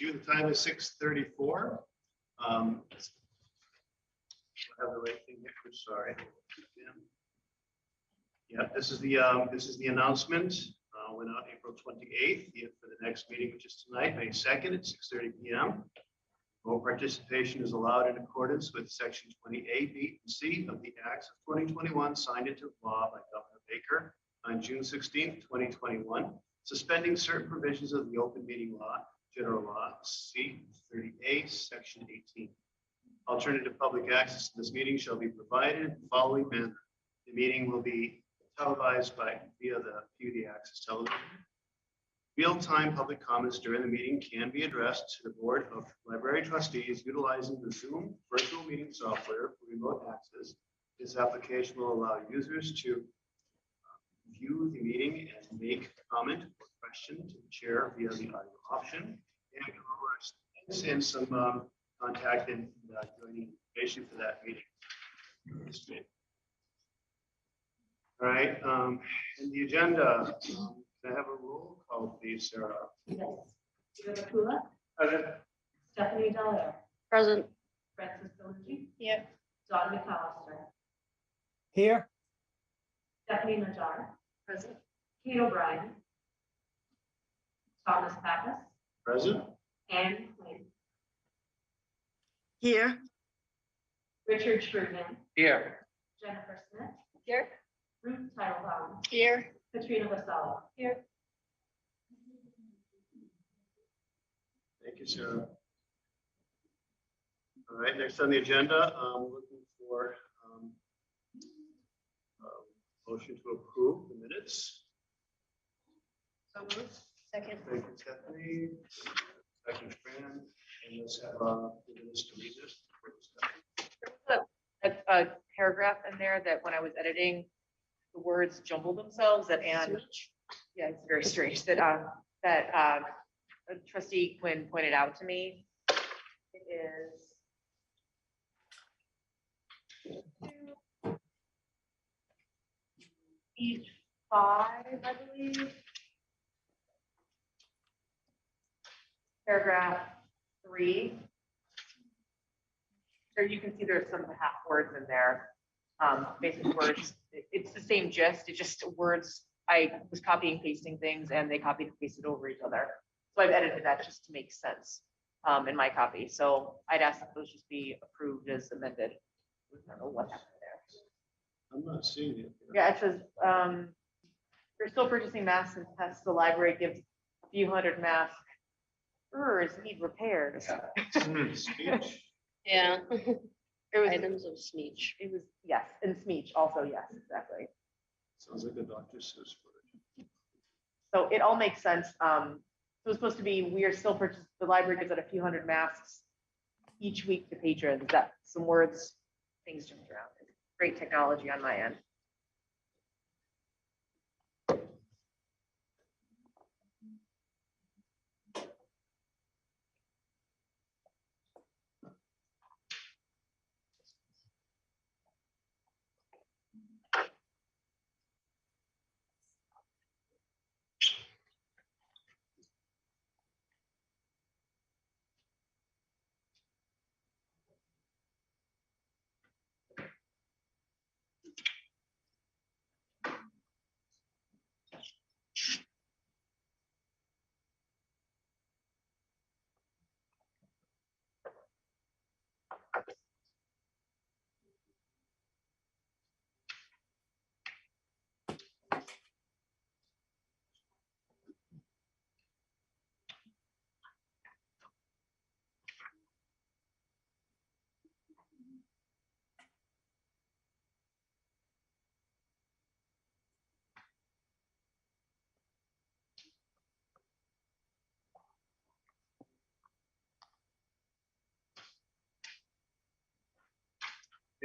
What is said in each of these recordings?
The time is 6:34. I have the right thing here. Sorry. Yeah, this is the announcement. Went out April 28th for the next meeting, which is tonight, May 2nd at 6:30 p.m. Vote participation is allowed in accordance with Section 20A, B, and C of the Acts of 2021 signed into law by Governor Baker on June 16th, 2021, suspending certain provisions of the open meeting law, general law, C 30A, Section 18. Alternative public access to this meeting shall be provided in the following manner. The meeting will be televised via the Peabody Access Television. Real-time public comments during the meeting can be addressed to the Board of Library Trustees utilizing the Zoom virtual meeting software for remote access. This application will allow users to view the meeting and make comment or question to the chair via the audio option, and send some contact and joining information for that meeting. All right, in the agenda, can I have a roll call, please, Sarah? Yes. Judah Kula. Present. Stephanie Dallaire. Present. Francis Pelleggi. Yep. Don McAllister. Here. Stephanie Najjar. Present. Kate O'Brien. Thomas Pappas. Present. Anne Quinn. Here. Richard Shrewman. Here. Jennifer Smith. Here. Ruth Titlebaum. Here. Katrina Vassallo. Here. Thank you, Sarah. All right, next on the agenda, looking for motion to approve the minutes. So moved. Second. Thank you, Stephanie. Second, Fran. And let's have the minutes to read this. A paragraph in there that when I was editing, the words jumbled themselves that Anne, yeah, it's very strange that trustee Quinn pointed out to me. It is page 5, I believe. Paragraph 3. So you can see there's some half words in there. Basic words. It's the same gist. It's just words. I was copying, pasting things, and they copied and pasted over each other. So I've edited that just to make sense in my copy. So I'd ask that those just be approved as amended. I don't know what happened there. I'm not seeing it. Yeah, it says we're still purchasing masks and tests. The library gives a few hundred masks. Need repaired. Speech. Yeah. It was Items of speech. It was, yes, and speech also, yes, exactly. Sounds like a Dr. Seuss word. So it all makes sense. So it's supposed to be, we are still purchasing, the library gives out a few hundred masks each week to patrons. That some words, things jumped around. Great technology on my end.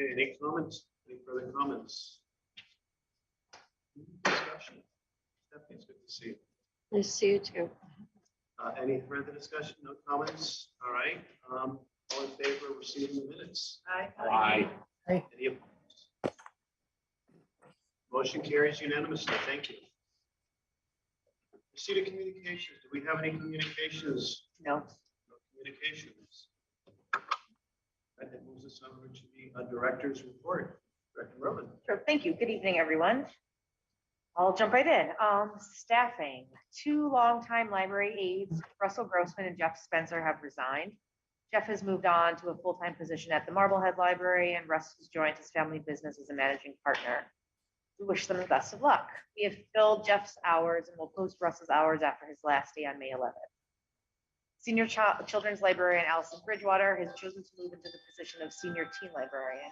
Okay, any comments? Any further comments? Discussion. Stephanie, it's good to see you. Nice to see you too. Any further discussion? No comments? All right. All in favor of receiving the minutes? Aye. Any opposed? Motion carries unanimously. Thank you. Receipt of communications. Do we have any communications? No. communications. And that moves us over to the director's report. Director Roman. Sure, thank you. Good evening, everyone. I'll jump right in. Staffing. 2 longtime library aides, Russell Grossman and Jeff Spencer, have resigned. Jeff has moved on to a full-time position at the Marblehead Library, and Russ has joined his family business as a managing partner. We wish them the best of luck. We have filled Jeff's hours and will post Russ's hours after his last day on May 11th. Senior Children's Librarian Allison Bridgewater has chosen to move into the position of Senior Teen Librarian,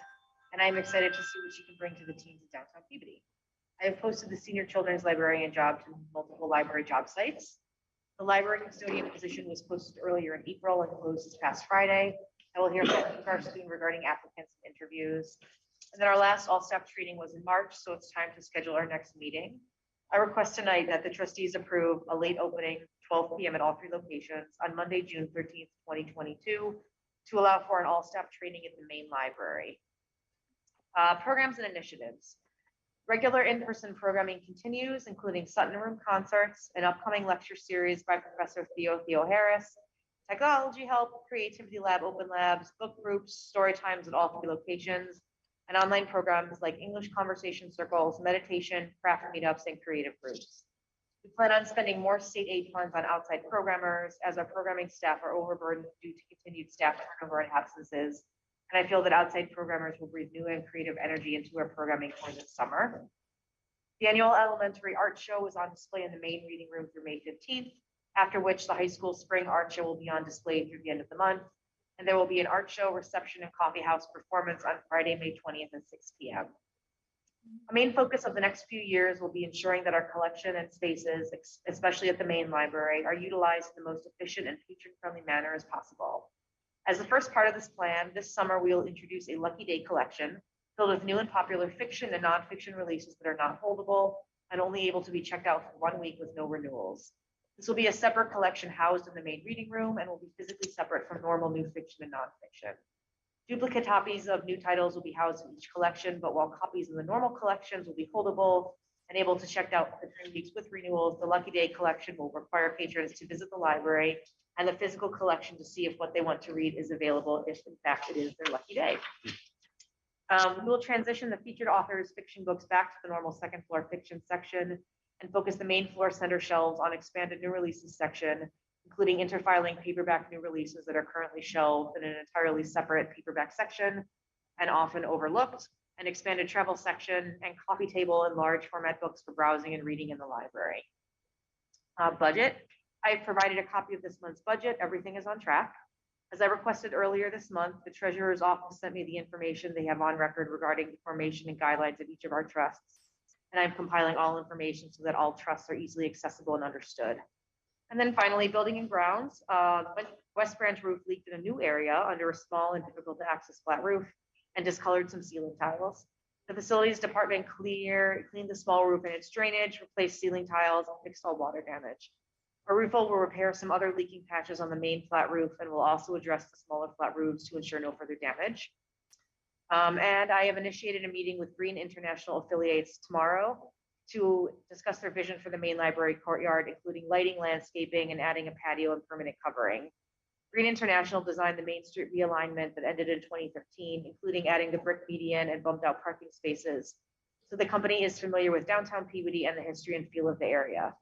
and I'm excited to see what she can bring to the teens in downtown Peabody. I have posted the Senior Children's Librarian job to multiple library job sites. The library custodian position was posted earlier in April and closed this past Friday. I will hear from HR soon regarding applicants and interviews. And then our last all-staff training was in March, so it's time to schedule our next meeting. I request tonight that the trustees approve a late opening, 12 p.m. at all 3 locations on Monday, June 13th, 2022, to allow for an all-staff training at the Maine Library. Programs and initiatives. Regular in-person programming continues, including Sutton Room concerts, an upcoming lecture series by Professor Theo Harris, technology help, creativity lab, open labs, book groups, story times at all 3 locations, and online programs like English conversation circles, meditation, craft meetups, and creative groups. We plan on spending more state aid funds on outside programmers as our programming staff are overburdened due to continued staff turnover and absences. And I feel that outside programmers will breathe new and creative energy into our programming for this summer. The annual elementary art show is on display in the main reading room through May 15th, after which the high school spring art show will be on display through the end of the month. And there will be an art show, reception, and coffee house performance on Friday, May 20th at 6 p.m. A main focus of the next few years will be ensuring that our collection and spaces, especially at the Maine Library, are utilized in the most efficient and patron-friendly manner as possible. As the first part of this plan, this summer we will introduce a Lucky Day collection filled with new and popular fiction and nonfiction releases that are not holdable and only able to be checked out for 1 week with no renewals. This will be a separate collection housed in the main reading room and will be physically separate from normal new fiction and nonfiction. Duplicate copies of new titles will be housed in each collection, but while copies in the normal collections will be holdable and able to check out for 3 weeks with renewals, the Lucky Day collection will require patrons to visit the library and the physical collection to see if what they want to read is available, if in fact it is their lucky day. We will transition the featured authors' fiction books back to the normal second floor fiction section and focus the main floor center shelves on expanded new releases section, including interfiling paperback new releases that are currently shelved in an entirely separate paperback section and often overlooked, an expanded travel section, and coffee table and large format books for browsing and reading in the library. Budget. I've provided a copy of this month's budget. Everything is on track. As I requested earlier this month, the treasurer's office sent me the information they have on record regarding the formation and guidelines of each of our trusts. And I'm compiling all information so that all trusts are easily accessible and understood. And then finally, building and grounds. West Branch roof leaked in a new area under a small and difficult to access flat roof and discolored some ceiling tiles. The facilities department cleaned the small roof and its drainage, replaced ceiling tiles, and fixed all water damage. Our roofer will repair some other leaking patches on the main flat roof and will also address the smaller flat roofs to ensure no further damage. And I have initiated a meeting with Green International affiliates tomorrow to discuss their vision for the Maine Library Courtyard, including lighting, landscaping, and adding a patio and permanent covering. Green International designed the Main Street realignment that ended in 2013, including adding the brick median and bumped out parking spaces. So the company is familiar with downtown Peabody and the history and feel of the area.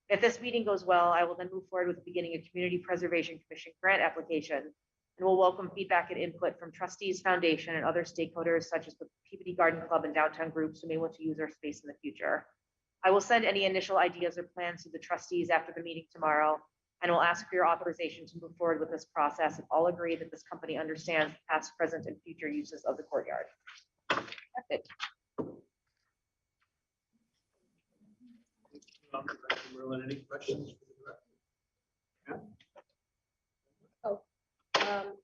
If this meeting goes well, I will then move forward with the beginning of Community Preservation Commission grant application, and will welcome feedback and input from Trustees Foundation and other stakeholders such as the Peabody Garden Club and downtown groups who may want to use our space in the future. I will send any initial ideas or plans to the trustees after the meeting tomorrow, and will ask for your authorization to move forward with this process if all agree that this company understands past, present, and future uses of the courtyard. That's it. Merlin, any questions for the director?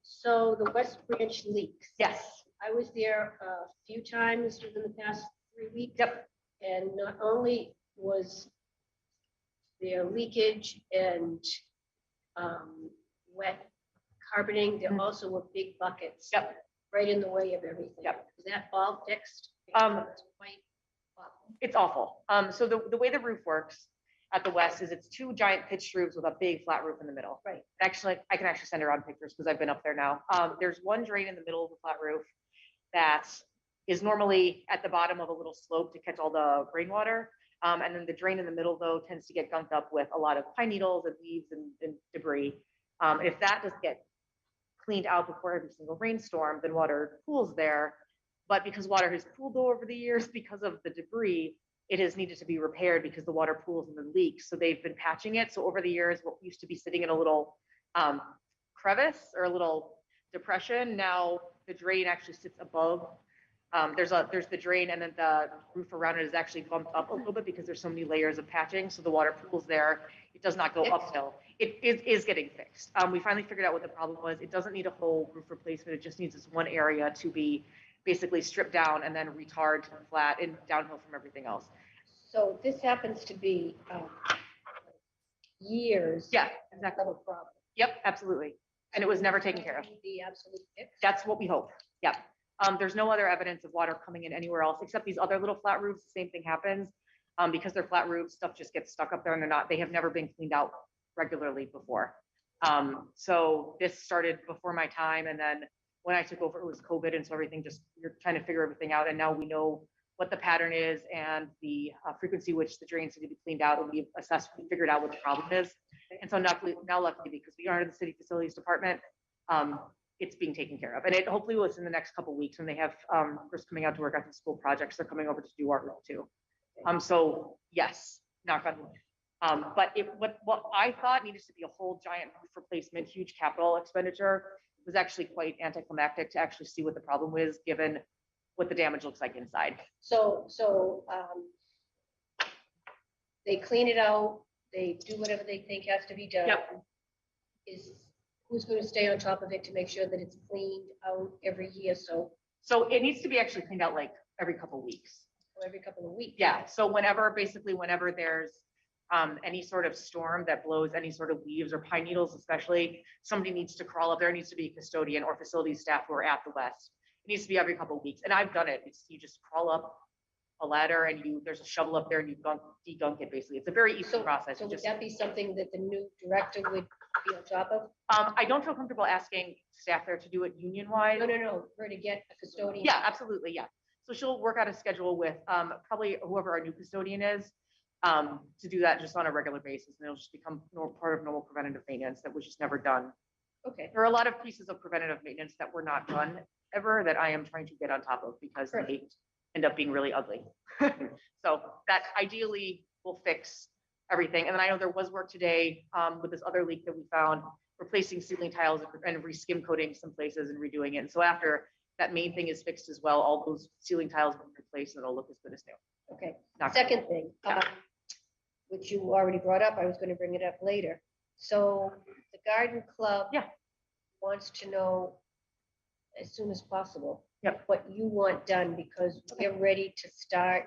So the West Branch leaks. Yes. I was there a few times within the past 3 weeks. Yep. And not only was there leakage and wet carpeting, there also were big buckets. Yep. Right in the way of everything. Yep. Is that all fixed? Um, It's quite awful. It's awful. So the way the roof works, at the west is it's two giant pitched roofs with a big flat roof in the middle. Right. Actually, I can actually send around pictures because I've been up there now. There's one drain in the middle of the flat roof that is normally at the bottom of a little slope to catch all the rainwater. And then the drain in the middle, though, tends to get gunked up with a lot of pine needles and leaves and debris. If that doesn't get cleaned out before every single rainstorm, then water pools there. But because water has pooled over the years because of the debris, it has needed to be repaired because the water pools and then leaks. So they've been patching it. So over the years, what used to be sitting in a little crevice or a little depression, now the drain actually sits above. There's the drain, and then the roof around it is actually bumped up a little bit because there's so many layers of patching. So the water pools there. It does not go uphill. It is getting fixed. We finally figured out what the problem was. It doesn't need a whole roof replacement. It just needs this one area to be basically stripped down and then retarred to flat and downhill from everything else. So this happens to be years. Yeah, exactly. Of a problem. Yep, absolutely. And it was never taken care of. The absolute fix. That's what we hope. Yeah. There's no other evidence of water coming in anywhere else except these other little flat roofs. The same thing happens. Because they're flat roofs, stuff just gets stuck up there and they have never been cleaned out regularly before. So this started before my time. And then when I took over, it was COVID. And so everything you're trying to figure everything out. And now we know what the pattern is and the frequency which the drains need to be cleaned out. And we've assessed, we figured out what the problem is. And so now luckily, because we are in the city facilities department, it's being taken care of. And it hopefully was in the next couple of weeks when they have first coming out to work on some school projects. They're coming over to do our role too. So yes, knock on wood. But what I thought needed to be a whole giant roof replacement, huge capital expenditure, was actually quite anticlimactic to actually see what the problem was, given what the damage looks like inside. So they clean it out, they do whatever they think has to be done. Yep. Who's going to stay on top of it to make sure that it's cleaned out every year? So it needs to be actually cleaned out like every couple of weeks. every couple of weeks. Yeah. So whenever there's any sort of storm that blows any sort of leaves or pine needles, especially, somebody needs to crawl up there. It needs to be a custodian or facility staff who are at the west. It needs to be every couple of weeks. And I've done it. You just crawl up a ladder and there's a shovel up there and you degunk it basically. It's a very easy process. So would that be something that the new director would be on top of? I don't feel comfortable asking staff there to do it union-wise. No, for to get a custodian. Yeah, absolutely, yeah. So she'll work out a schedule with probably whoever our new custodian is to do that just on a regular basis. And it'll just become part of normal preventative maintenance that was just never done. Okay. There are a lot of pieces of preventative maintenance that were not done ever that I am trying to get on top of because they end up being really ugly. So that ideally will fix everything. And then I know there was work today with this other leak that we found, replacing ceiling tiles and re-skim coating some places and redoing it. And so after that main thing is fixed as well, all those ceiling tiles will be replaced and it'll look as good as new. Okay. Not Second thing, Yeah. which you already brought up, I was going to bring it up later. So the garden club wants to know as soon as possible what you want done, because we're ready to start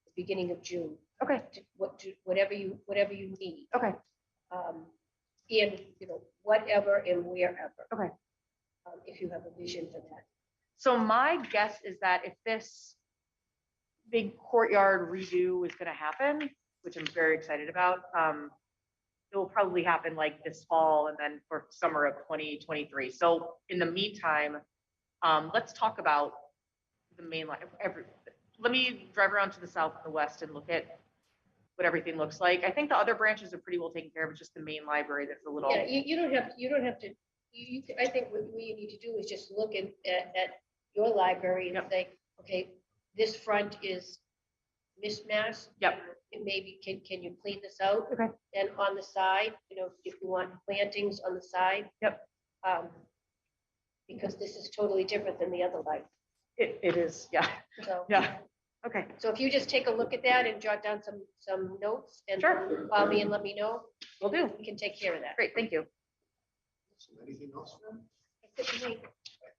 the beginning of June. Okay. Whatever you need. Okay. And whatever and wherever. Okay. If you have a vision for that. So my guess is that if this big courtyard redo is going to happen, which I'm very excited about, it will probably happen like this fall and then for summer of 2023. So in the meantime, let's talk about the main line. Let me drive around to the south and the west and look at what everything looks like. I think the other branches are pretty well taken care of. It's just the main library that's a little. Yeah, you don't have to. I think what you need to do is just look at your library and say, okay, this front is mismatched. Yep. And maybe can you clean this out? Okay. And on the side, if you want plantings on the side. Yep. Because this is totally different than the other library. It is, yeah. So. Yeah. Okay. So if you just take a look at that and jot down some notes and Sure. call me and let me know, Will do. we can take care of that. Great, thank you. So anything else, Fran? That's it for me.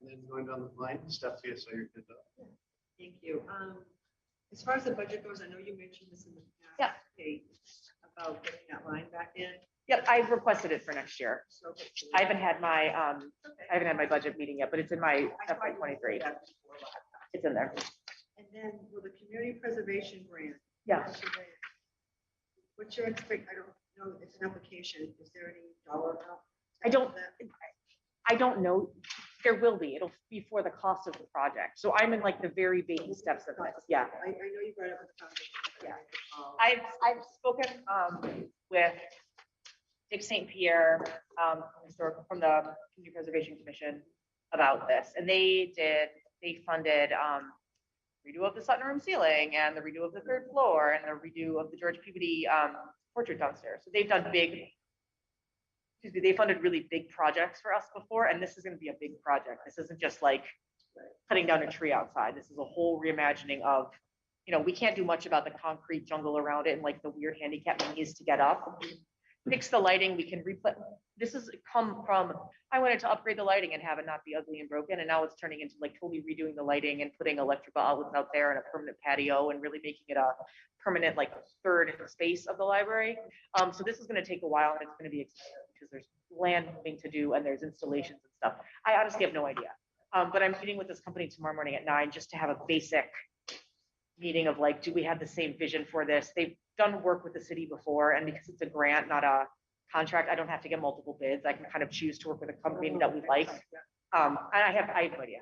And then going down the line, Stephanie, so you're good. Thank you. As far as the budget goes, I know you mentioned this in the past. Yeah. Kate, about getting that line back in. Yep, I've requested it for next year. So I haven't had my okay. budget meeting yet, but it's in my I thought you FY '23. said that before last time. It's in there. And then will the community preservation grant? Yeah. What's your I don't know, it's an application. Is there any dollar amount? I don't, That- I don't know. There will be. It'll be for the cost of the project. So I'm in like the very baby steps of this. Yeah. I know you brought up with the foundation. Yeah. I've spoken with Dick St. Pierre from the Community Preservation Commission about this, and they funded redo of the Sutton Room ceiling and the redo of the 3rd floor and the redo of the George Peabody portrait downstairs. So they've done they funded really big projects for us before, and this is going to be a big project. This isn't just like cutting down a tree outside. This is a whole reimagining of, we can't do much about the concrete jungle around it and like the weird handicap maze to get up. Fix the lighting, we can replay. This has come from, I wanted to upgrade the lighting and have it not be ugly and broken, and now it's turning into like totally redoing the lighting and putting electrical outlets out there and a permanent patio and really making it a permanent like 3rd space of the library. So this is going to take a while, and it's going to be expensive because there's land moving to do and there's installations and stuff. I honestly have no idea. But I'm meeting with this company tomorrow morning at 9 just to have a basic meeting of like, do we have the same vision for this? They've done work with the city before, and because it's a grant, not a contract, I don't have to get multiple bids. I can kind of choose to work with a company that we like. And I have no idea.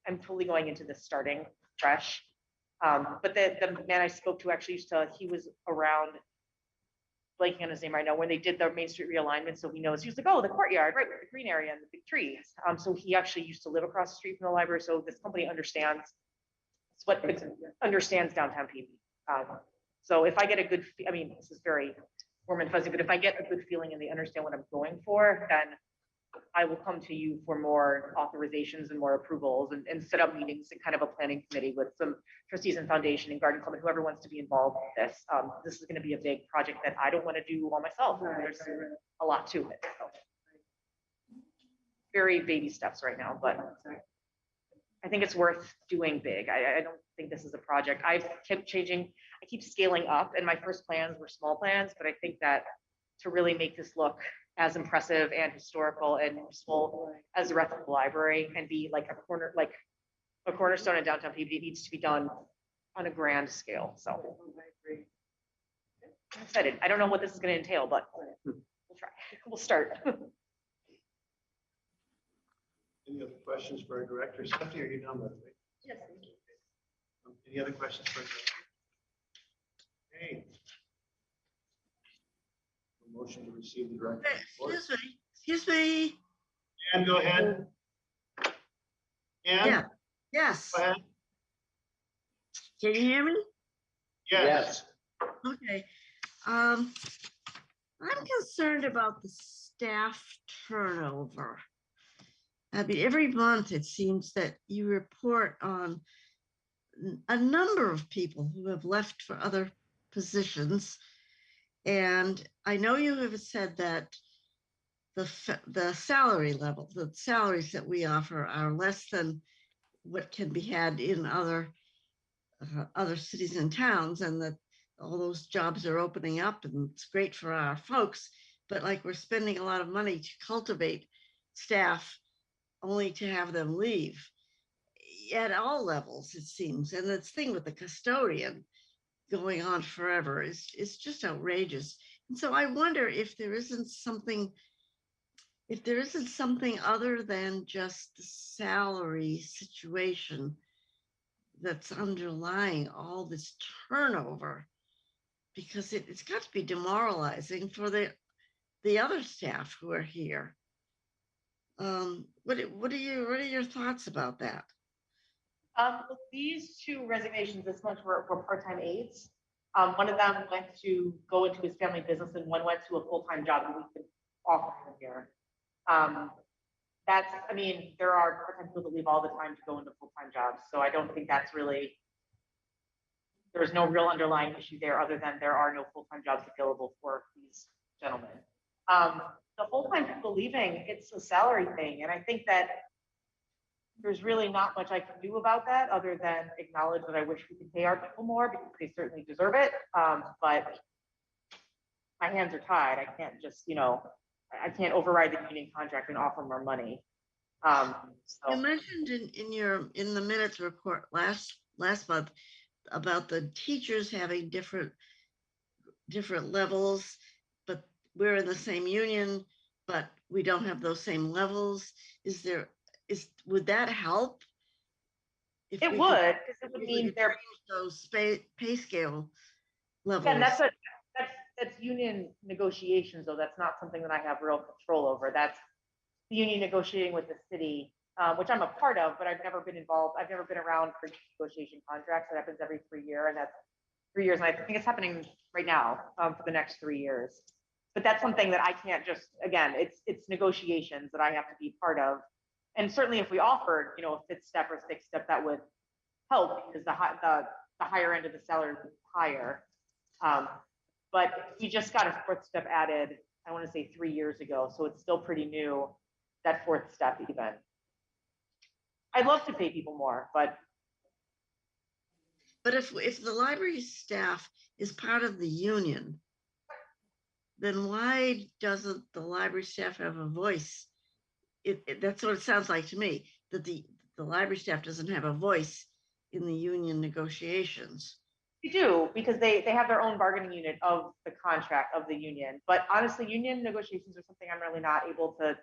I'm totally going into this starting fresh. But the man I spoke to actually he was around, blanking on his name right now, when they did the Main Street realignment. So he knows, he was like, oh, the Courtyard, right, with the green area and the big trees. So he actually used to live across the street from the library. So this company understands downtown Peabody. So if I get a good, this is very warm and fuzzy, but if I get a good feeling and they understand what I'm going for, then I will come to you for more authorizations and more approvals and set up meetings and kind of a planning committee with some trustees and foundation and garden club and whoever wants to be involved with this. This is going to be a big project that I don't want to do all myself. There's a lot to it. So. Very baby steps right now, but I think it's worth doing big. I don't think this is a project. I've kept changing. I keep scaling up, and my first plans were small plans, but I think that to really make this look as impressive and historical and useful as the rest of the library and be like a cornerstone in downtown Peabody, it needs to be done on a grand scale. So I'm excited. I don't know what this is going to entail, but we'll try. We'll start. Any other questions for our director? Stephanie, are you done with me? Yes, thank you. Any other questions for our director? Okay. A motion to receive the director's report. Excuse me. And go ahead. And Yeah, yes. go ahead. Can you hear me? Yes. Okay. I'm concerned about the staff turnover. Every month it seems that you report on a number of people who have left for other positions. And I know you have said that the salary level, the salaries that we offer are less than what can be had in other cities and towns, and that all those jobs are opening up and it's great for our folks. But like, we're spending a lot of money to cultivate staff only to have them leave at all levels, it seems. And this thing with the custodian going on forever is just outrageous. And so I wonder if there isn't something other than just the salary situation that's underlying all this turnover, because it's got to be demoralizing for the other staff who are here. What are your thoughts about that? These 2 resignations this month were part-time aides. One of them went to go into his family business, and one went to a full-time job that we could offer him here. There are part-time people that leave all the time to go into full-time jobs, so I don't think there's no real underlying issue there, other than there are no full-time jobs available for these gentlemen. The full-time people leaving, it's a salary thing, and I think that there's really not much I can do about that other than acknowledge that I wish we could pay our people more, because they certainly deserve it. But my hands are tied. I can't just, I can't override the union contract and offer more money. You mentioned in the minutes report last month about the teachers having different different levels, but we're in the same union, but we don't have those same levels? Would that help? If It we would, could- because it would if we mean could they're, change those pay scale levels. again, that's union negotiations, though. That's not something that I have real control over. That's the union negotiating with the city, which I'm a part of, but I've never been involved. I've never been around for negotiation contracts. That happens every 3 years, and that's 3 years. And I think it's happening right now for the next 3 years. But that's something that I can't just, again, it's negotiations that I have to be part of. And certainly if we offered, a fifth step or sixth step, that would help because the higher end of the salary is higher. But we just got a fourth step added, I want to say 3 years ago. So it's still pretty new, that fourth step even. I'd love to pay people more, but if the library staff is part of the union, then why doesn't the library staff have a voice? That's what it sounds like to me, that the library staff doesn't have a voice in the union negotiations. they do, because they have their own bargaining unit of the contract of the union. But honestly, union negotiations are something I'm really not able to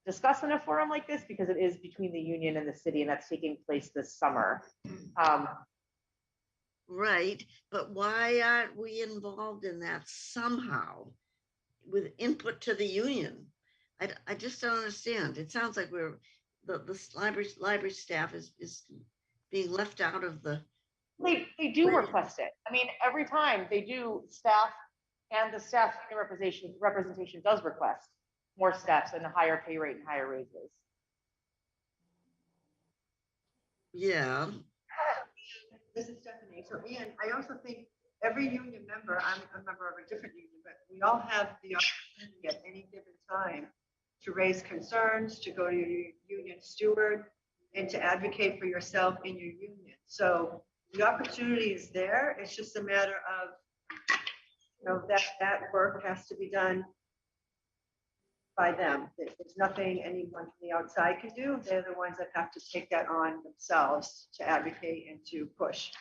discuss in a forum like this because it is between the union and the city, and that's taking place this summer. Right, but why aren't we involved in that somehow with input to the union? I just don't understand. It sounds like the library staff is being left out of the. They do request it. I mean, every time they do, staff and the staff representation does request more steps and a higher pay rate and higher raises. Yeah. This is Stephanie. So Ian, I also think every union member, I'm a member of a different union, but we all have the opportunity at any given time to raise concerns, to go to your union steward, and to advocate for yourself in your union. So the opportunity is there. It's just a matter of, that work has to be done by them. There's nothing anyone from the outside can do. They're the ones that have to take that on themselves to advocate and to push.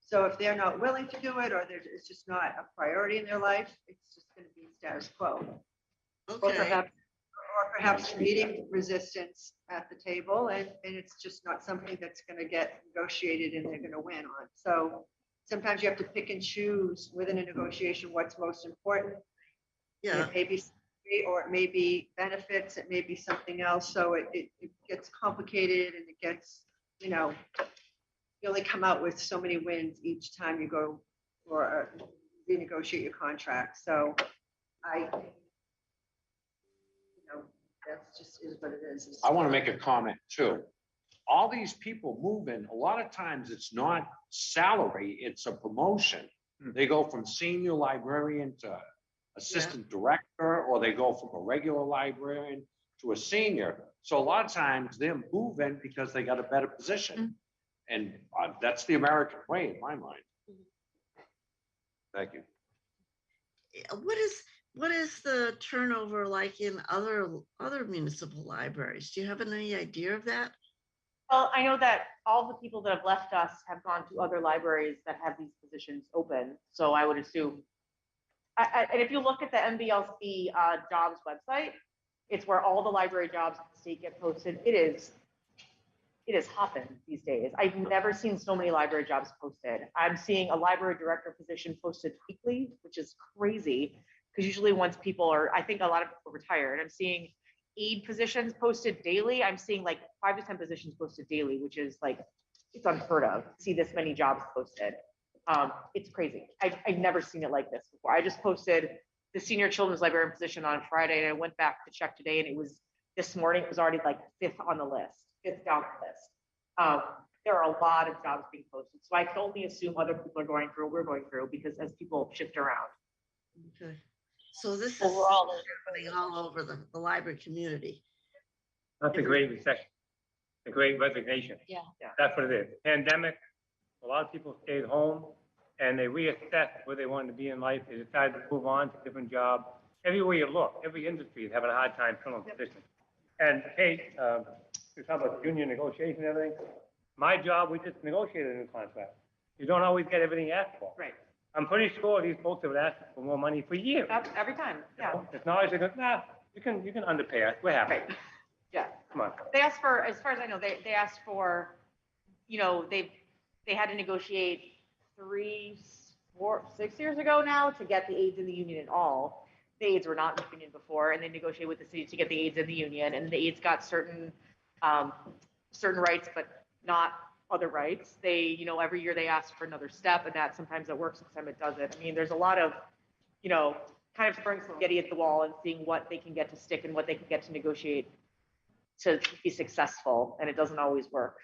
So if they're not willing to do it, or it's just not a priority in their life, it's just going to be status quo. Okay. Or perhaps meeting resistance at the table, and it's just not something that's going to get negotiated and they're going to win on. So sometimes you have to pick and choose within a negotiation what's most important. Yeah. It may be, or it may be benefits, it may be something else. So it gets complicated, and it gets, you only come out with so many wins each time you go or renegotiate your contract. So that's just is what it is. I want to make a comment too. All these people moving, a lot of times it's not salary, it's a promotion. They go from senior librarian to assistant director, or they go from a regular librarian to a senior. So a lot of times they're moving because they got a better position. And that's the American way in my mind. Thank you. What is the turnover like in other municipal libraries? Do you have any idea of that? Well, I know that all the people that have left us have gone to other libraries that have these positions open. So I would assume, and if you look at the MBLC jobs website, it's where all the library jobs in the state get posted. It is hopping these days. I've never seen so many library jobs posted. I'm seeing a library director position posted weekly, which is crazy, because usually once people are, I think a lot of people retired. I'm seeing aid positions posted daily. I'm seeing like 5 to 10 positions posted daily, which is like, it's unheard of to see this many jobs posted. It's crazy. I've never seen it like this before. I just posted the senior children's librarian position on Friday, and I went back to check today, and it was this morning, it was already like 5th on the list, 5th down the list. There are a lot of jobs being posted. So I can only assume other people are going through what we're going through, because as people shift around. Okay. So this is Overall, happening all over the library community. That's a great recession, a great resignation. Yeah. That's what it is. Pandemic, a lot of people stayed home and they reassessed where they wanted to be in life. They decided to move on to a different job. Everywhere you look, every industry is having a hard time filling positions. And Kate, we talk about union negotiation and everything. My job, we just negotiated a new contract. You don't always get everything you asked for. Right. I'm pretty sure these folks have asked for more money for years. Every time, yeah. It's not like they go, nah, you can underpay us, we're happy. Right, yeah. Come on. They asked for, as far as I know, they asked for, they had to negotiate 3, 4, 6 years ago now to get the aides in the union at all. The aides were not in the union before, and they negotiated with the city to get the aides in the union, and the aides got certain rights, but not other rights. They, every year they ask for another step, and that sometimes it works, sometimes it doesn't. I mean, there's a lot of, kind of throwing spaghetti at the wall and seeing what they can get to stick and what they can get to negotiate to be successful, and it doesn't always work.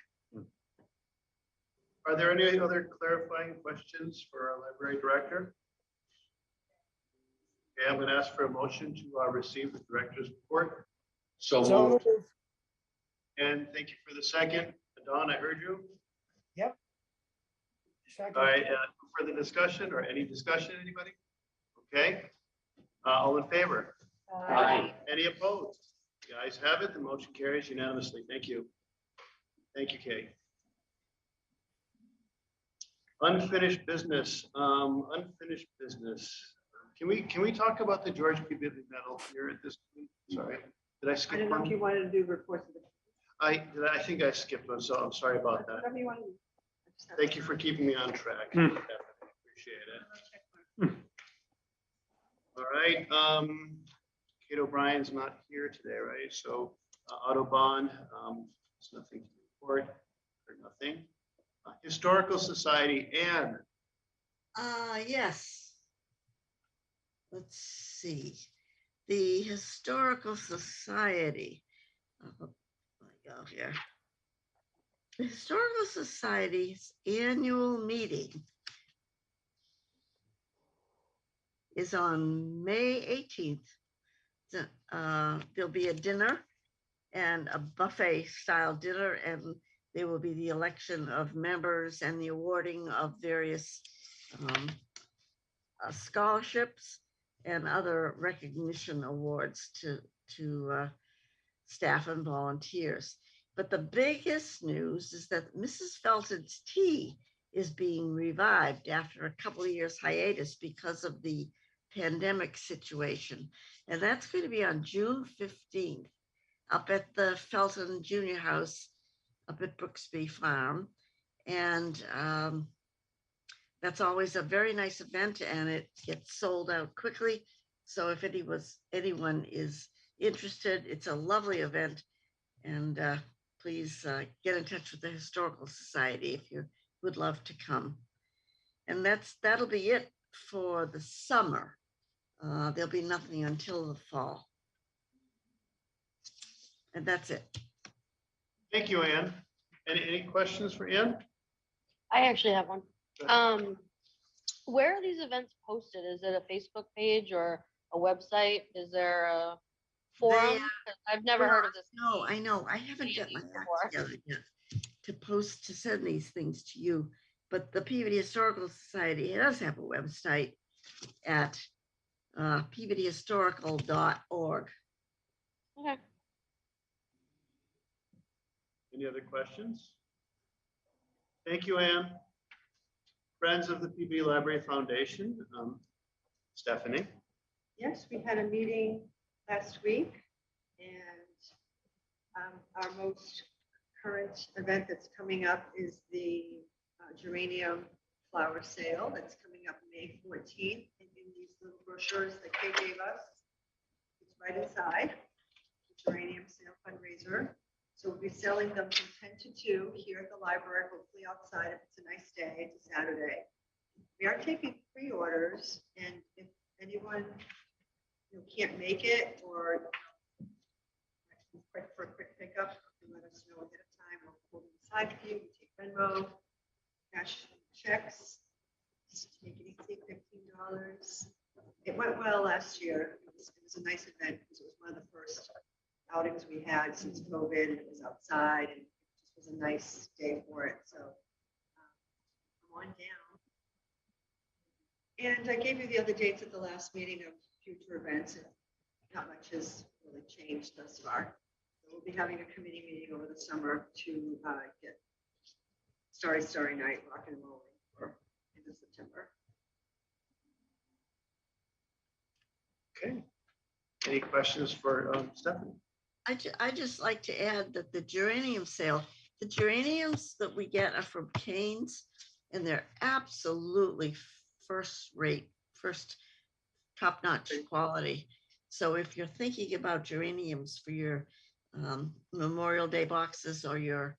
Are there any other clarifying questions for our library director? Okay, I'm going to ask for a motion to receive the director's report. So moved. And thank you for the second. Don, I heard you. Yep. Second. All right, further discussion or any discussion, anybody? Okay, all in favor? Aye. Any opposed? The ayes have it. The motion carries unanimously. Thank you. Thank you, Kay. Unfinished business. Unfinished business. Can we talk about the George Peabody medal here at this point? Sorry, did I I skip don't know if one? you wanted to do reports of the. I think I skipped one, so I'm sorry about that. Whatever you want to do. I just have- Thank you for keeping me on track. Hmm. Appreciate it. All right, Kate O'Brien's not here today, right? So Autobahn, there's nothing to report or nothing. Historical Society, Anne. Yes. Let's see. The Historical Society. Let me go here. The Historical Society's annual meeting is on May 18th. There'll be a dinner and a buffet style dinner, and there will be the election of members and the awarding of various scholarships and other recognition awards to staff and volunteers. But the biggest news is that Mrs. Felton's Tea is being revived after a couple of years hiatus because of the pandemic situation. And that's going to be on June 15th up at the Felton Junior House up at Brooksby Farm. And that's always a very nice event, and it gets sold out quickly. So if anyone is interested, it's a lovely event. And please get in touch with the Historical Society if you would love to come. And that'll be it for the summer. There'll be nothing until the fall. And that's it. Thank you, Anne. Any questions for Anne? I actually have one. Where are these events posted? Is it a Facebook page or a website? Is there a forum? 'Cause I've never heard of this. No, I know. I haven't got my act together yet to send these things to you. But the Peabody Historical Society does have a website at peabodyhistorical.org. Okay. Any other questions? Thank you, Anne. Friends of the Peabody Library Foundation, Stephanie. Yes, we had a meeting last week, and our most current event that's coming up is the Geranium flower sale that's coming up May 14th. And in these little brochures that Kate gave us, it's right inside, the Geranium sale fundraiser. So we'll be selling them from 10 to 2 here at the library, hopefully outside if it's a nice day. It's a Saturday. We are taking pre-orders, and if anyone can't make it or for a quick pickup, you let us know ahead of time. We'll hold it aside for you. We take Venmo, cash checks. Just take it easy, $15. It went well last year. It was a nice event because it was one of the first outings we had since COVID, and it was outside, and it just was a nice day for it. So come on down. And I gave you the other dates at the last meeting of future events, and not much has really changed thus far. So we'll be having a committee meeting over the summer to get Starry Night rock and rolling for end of September. Okay. Any questions for Stephanie? I just like to add that the geranium sale, the geraniums that we get are from Canes, and they're absolutely first rate, first top-notch quality. So if you're thinking about geraniums for your Memorial Day boxes or your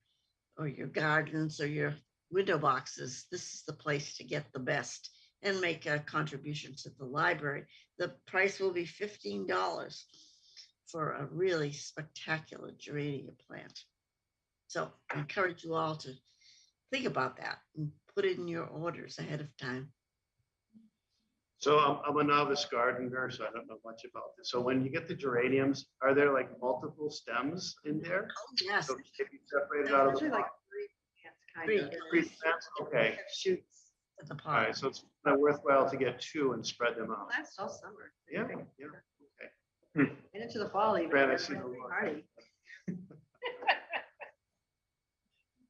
gardens or your window boxes, this is the place to get the best and make a contribution to the library. The price will be $15 for a really spectacular geranium plant. So I encourage you all to think about that and put it in your orders ahead of time. So I'm a novice gardener, so I don't know much about this. So when you get the geraniums, are there like multiple stems in there? Oh, yes. So if you separate it out of Usually the like pot, three plants, kind of. Three. plants? Okay, Have shoots. At the all right, pot. so it's not worthwhile to get two and spread them out. Lasts all summer. Yeah, yeah, okay. And into the fall even. Brad, I see the Everyone's look. party.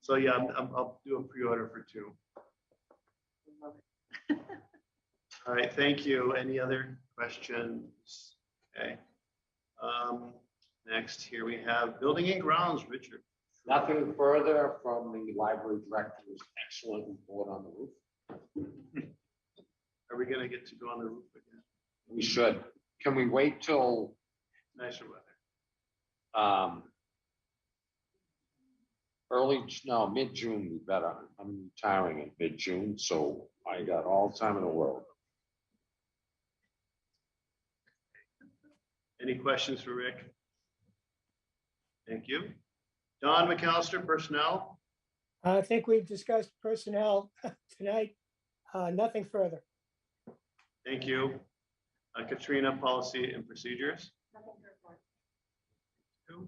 So yeah, I'll do a pre-order for two. All right, thank you. Any other questions? Okay. Next here we have building and grounds, Richard. Nothing further from the library director's excellent report on the roof. Are we gonna get to go on the roof again? We should. Can we wait till Nicer weather. mid-June would be better. I'm retiring in mid-June, so I got all the time in the world. Any questions for Rick? Thank you. Don McAllister, personnel. I think we've discussed personnel tonight. Nothing further. Thank you. Katrina, policy and procedures. Nothing to report. Two.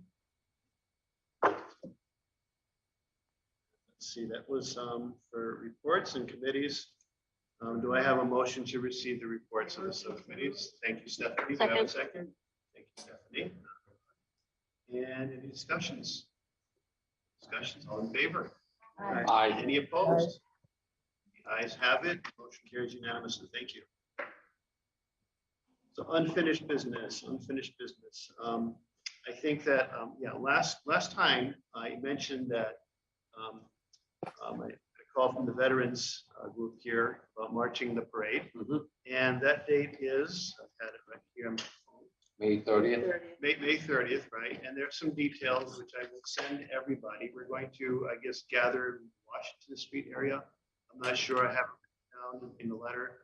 Let's see, that was for reports and committees. Do I have a motion to receive the reports of the subcommittees? Thank you, Stephanie. Do I have a second? Thank you, Stephanie. And any discussions? Discussions, all in favor? Aye. Any opposed? The ayes have it. Motion carries unanimously. Thank you. So unfinished business. I think that, yeah, last time I mentioned that I called from the veterans group here about marching the parade. Mhm. And that date is, I've had it right here on my phone, May 30th. May 30th, right? And there's some details which I will send everybody. We're going to, I guess, gather in Washington Street area. I'm not sure I have it down in the letter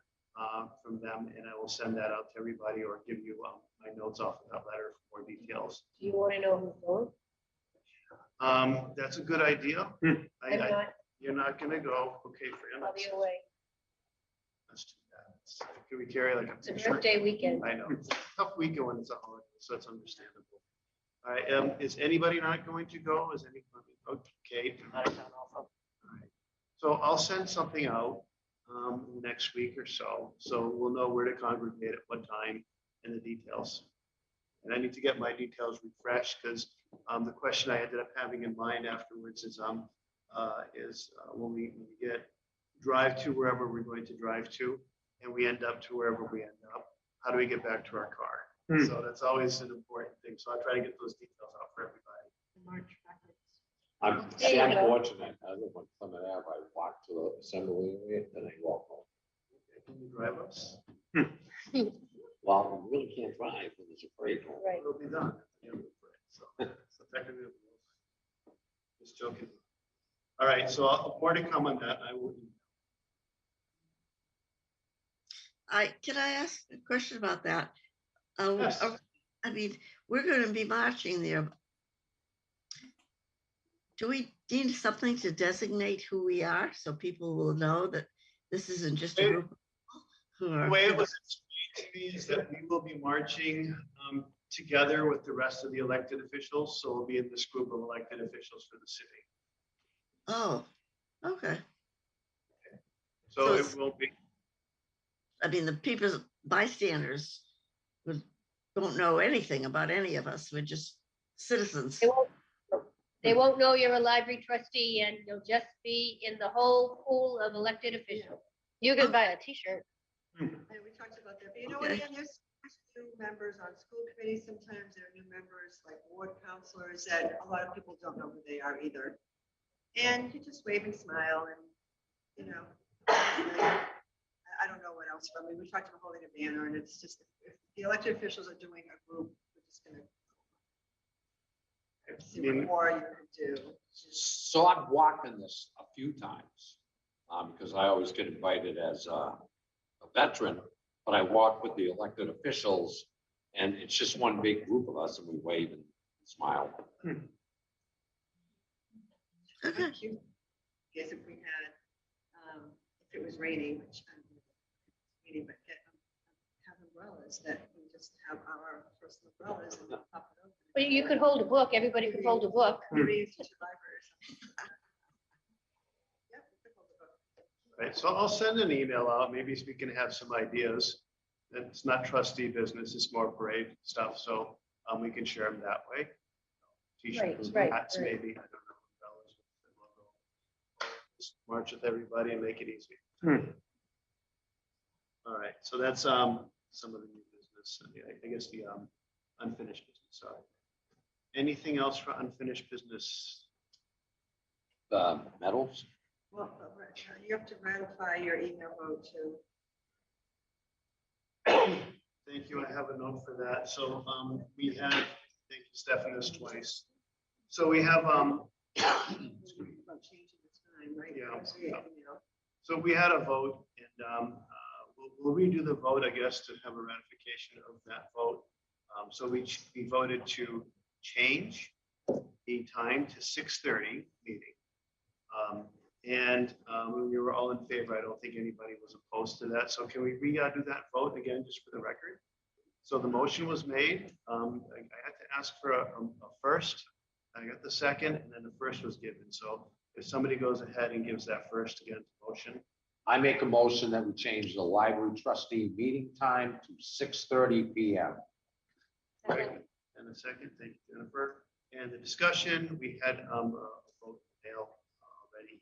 from them, and I will send that out to everybody or give you my notes off of that letter for more details. Do you want to know who's going? That's a good idea. I'm not, You're not gonna go, okay, for him. I'll be away. That's too bad. Can we carry like It's a a shirt? birthday weekend. I know, it's a tough weekend when it's a holiday, so it's understandable. All right, is anybody not going to go? Is anybody, okay. Out of town also. All right. So I'll send something out next week or so we'll know where to congregate at what time and the details. And I need to get my details refreshed because the question I ended up having in mind afterwards is when we get drive to wherever we're going to drive to and we end up to wherever we end up, how do we get back to our car? So that's always an important thing. So I'll try to get those details out for everybody. March backwards. I'm There you I'm go. fortunate. I live on Plymouth Ave. I walk to the assembly area, then I walk home. Can you drive us? Well, you really can't drive when there's a parade. Right. It'll be done. Yeah, we're afraid. So technically, just joking. All right, so more to come on that. I will. Can I ask a question about that? Yes. I mean, we're going to be marching there. Do we need something to designate who we are so people will know that this isn't just a group of people who The are? way it was explained to me is that we will be marching together with the rest of the elected officials. So we'll be in this group of elected officials for the city. Oh, okay. So So it it's- will be. I mean, the people, bystanders don't know anything about any of us. We're just citizens. They won't know you're a library trustee and you'll just be in the whole pool of elected officials. You can buy a t-shirt. And we talked about that, but you know what, Okay. Ian, there's new new members on school committees. Sometimes there are new members like ward counselors that a lot of people don't know who they are either. And you just wave and smile and, you know, I don't know what else. I mean, we talked about holding a banner and it's just, if the elected officials are doing a group, we're just gonna see what more you can do. So I've walked in this a few times, because I always get invited as a veteran, but I walk with the elected officials and it's just one big group of us and we wave and smile. Thank you. Guess if we had, if it was raining, which I'm raining, but have umbrellas that we just have our personal umbrellas and pop it open. But you could hold a book, everybody could hold a book. Maybe it's just a library or something. Yeah, we could hold a book. Right, so I'll send an email out, maybe we can have some ideas. It's not trustee business, it's more parade stuff, so we can share them that way. T-shirts, Right, hats, right. maybe, I don't know. umbrellas with the logo. Just march with everybody and make it easy. All right, so that's some of the new business, and I guess the unfinished business, sorry. Anything else for unfinished business? The medals? Well, you have to ratify your email vote too. Thank you, I have a note for that. So we have, thank you, Stephanie, this twice. So we have, About changing the time, right? Yeah, That was your yeah. email. so we had a vote and we'll redo the vote, I guess, to have a ratification of that vote. So we voted to change the time to 6:30 meeting. When we were all in favor, I don't think anybody was opposed to that. So can we redo that vote again, just for the record? So the motion was made. I had to ask for a first. I got the second, and then the first was given. So if somebody goes ahead and gives that first again to motion. I make a motion that we change the library trustee meeting time to 6:30 PM. Right. And the second, thank you, Jennifer. And the discussion, we had a vote mail already.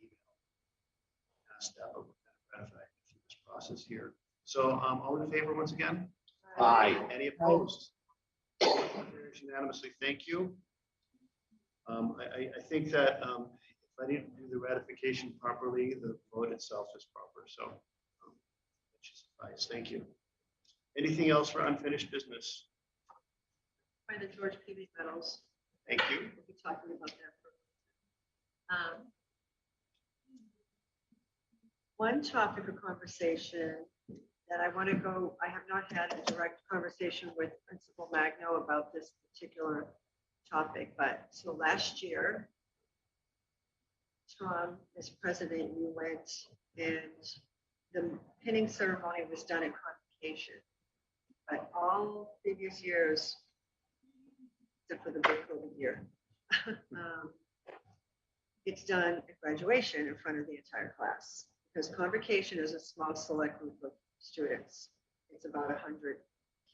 Asked that, but we're kind of ratifying through this process here. So all in favor once again? Aye. Any opposed? Carries unanimously, thank you. I think that if I didn't do the ratification properly, the vote itself is proper, so that should suffice. Thank you. Anything else for unfinished business? By the George Peabody medals. Thank you. We'll be talking about that. One topic of conversation that I want to go, I have not had a direct conversation with Principal Magno about this particular topic, but so last year, Tom, as president, you went and the pinning ceremony was done at convocation. But all previous years, except for the big COVID year, it's done at graduation in front of the entire class. Because convocation is a small select group of students. It's about 100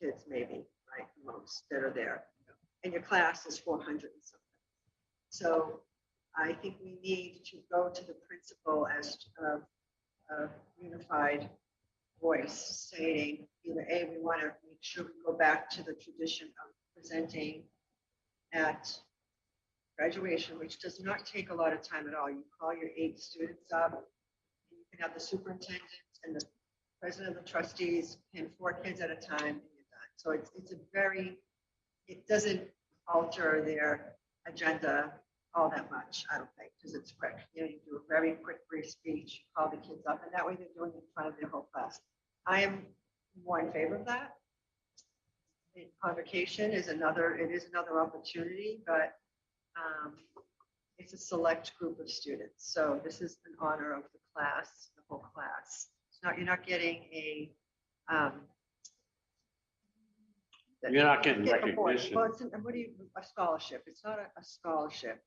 kids maybe, right, most that are there. And your class is 400 and something. So I think we need to go to the principal as a unified voice saying either A, we want to make sure we go back to the tradition of presenting at graduation, which does not take a lot of time at all. You call your 8 students up, you can have the superintendent and the president of the trustees pin 4 kids at a time and you're done. So it's a very, it doesn't alter their agenda all that much, I don't think, because it's quick. You know, you do a very quick, brief speech, call the kids up, and that way they're doing it in front of their whole class. I am more in favor of that. The convocation is another opportunity, but it's a select group of students. So this is an honor of the class, the whole class. It's not, you're not getting a You're not getting get a award. recognition. Well, it's a scholarship. It's not a scholarship.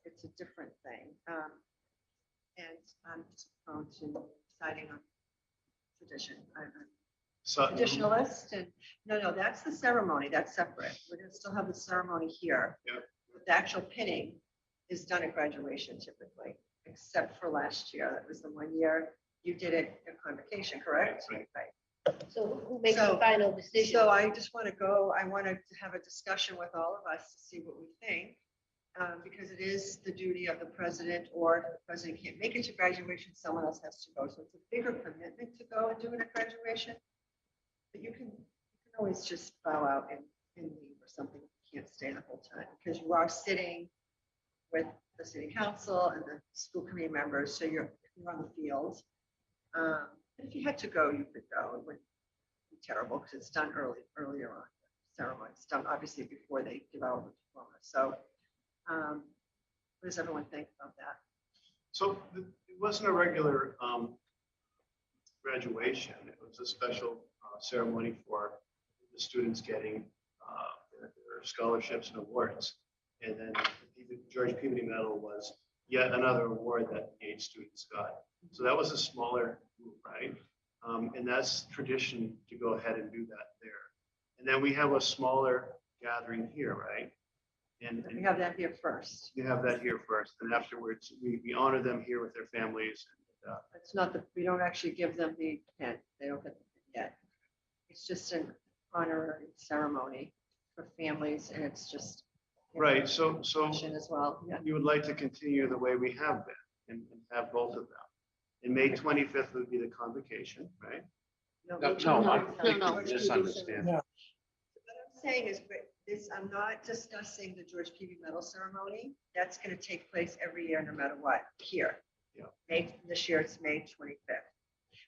It's a different thing. And I'm just prone to siding on tradition. I'm a traditionalist, and no, that's the ceremony. That's separate. We're gonna still have the ceremony here. Yep. But the actual pinning is done at graduation typically, except for last year. That was the one year you did it at convocation, correct? Right. So who makes the So- final decision? So I just want to go, I wanted to have a discussion with all of us to see what we think. Because it is the duty of the president, or if the president can't make it to graduation, someone else has to go. So it's a bigger commitment to go and do it at graduation. But you can always just bow out and leave or something. You can't stay the whole time because you are sitting with the city council and the school committee members. So you're on the field. If you had to go, you could go. It wouldn't be terrible because it's done earlier on. The ceremony. It's done obviously before they give out the diploma. So what does everyone think about that? So it wasn't a regular graduation. It was a special ceremony for the students getting their scholarships and awards. And then the George Peabody Medal was yet another award that the 8 students got. So that was a smaller group, right? And that's tradition to go ahead and do that there. And then we have a smaller gathering here, right? And We have that here first. you have that here first, and afterwards, we honor them here with their families. It's not that we don't actually give them the pen. They don't get the pen yet. It's just an honorary ceremony for families, and it's just. Right, so Tradition as well. Yeah. we would like to continue the way we have been and have both of them. And May 25th would be the convocation, right? No, George I Peabody- no. George misunderstand. No. What I'm saying is, I'm not discussing the George Peabody Medal ceremony. That's going to take place every year, no matter what, here. Yeah. This year it's May 25th.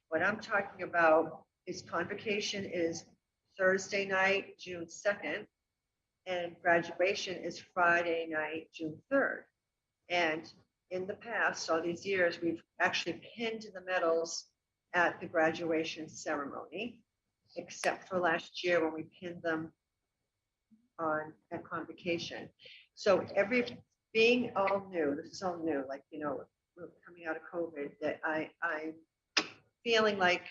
What I'm talking about is convocation is Thursday night, June 2nd, and graduation is Friday night, June 3rd. And in the past, all these years, we've actually pinned the medals at the graduation ceremony, except for last year when we pinned them on at convocation. So being all new, this is all new, like, we're coming out of COVID, that I'm feeling like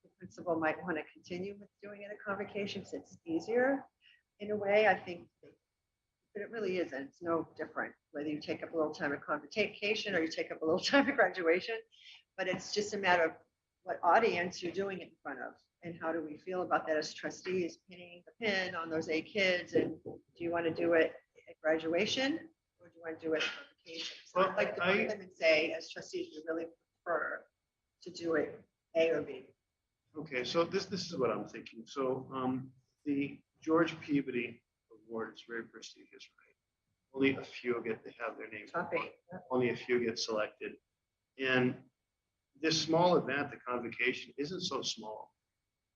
the principal might want to continue with doing it at convocation because it's easier in a way, I think. But it really isn't. It's no different whether you take up a little time at convocation or you take up a little time at graduation. But it's just a matter of what audience you're doing it in front of. And how do we feel about that as trustees, pinning the pin on those 8 kids? And do you want to do it at graduation or do you want to do it at convocation? So I'd like to put them and say, as trustees, we really prefer to do it A or B. Okay, so this is what I'm thinking. So the George Peabody Award is very prestigious, right? Only a few get to have their name. Top 8. Only a few get selected. And this small event, the convocation, isn't so small.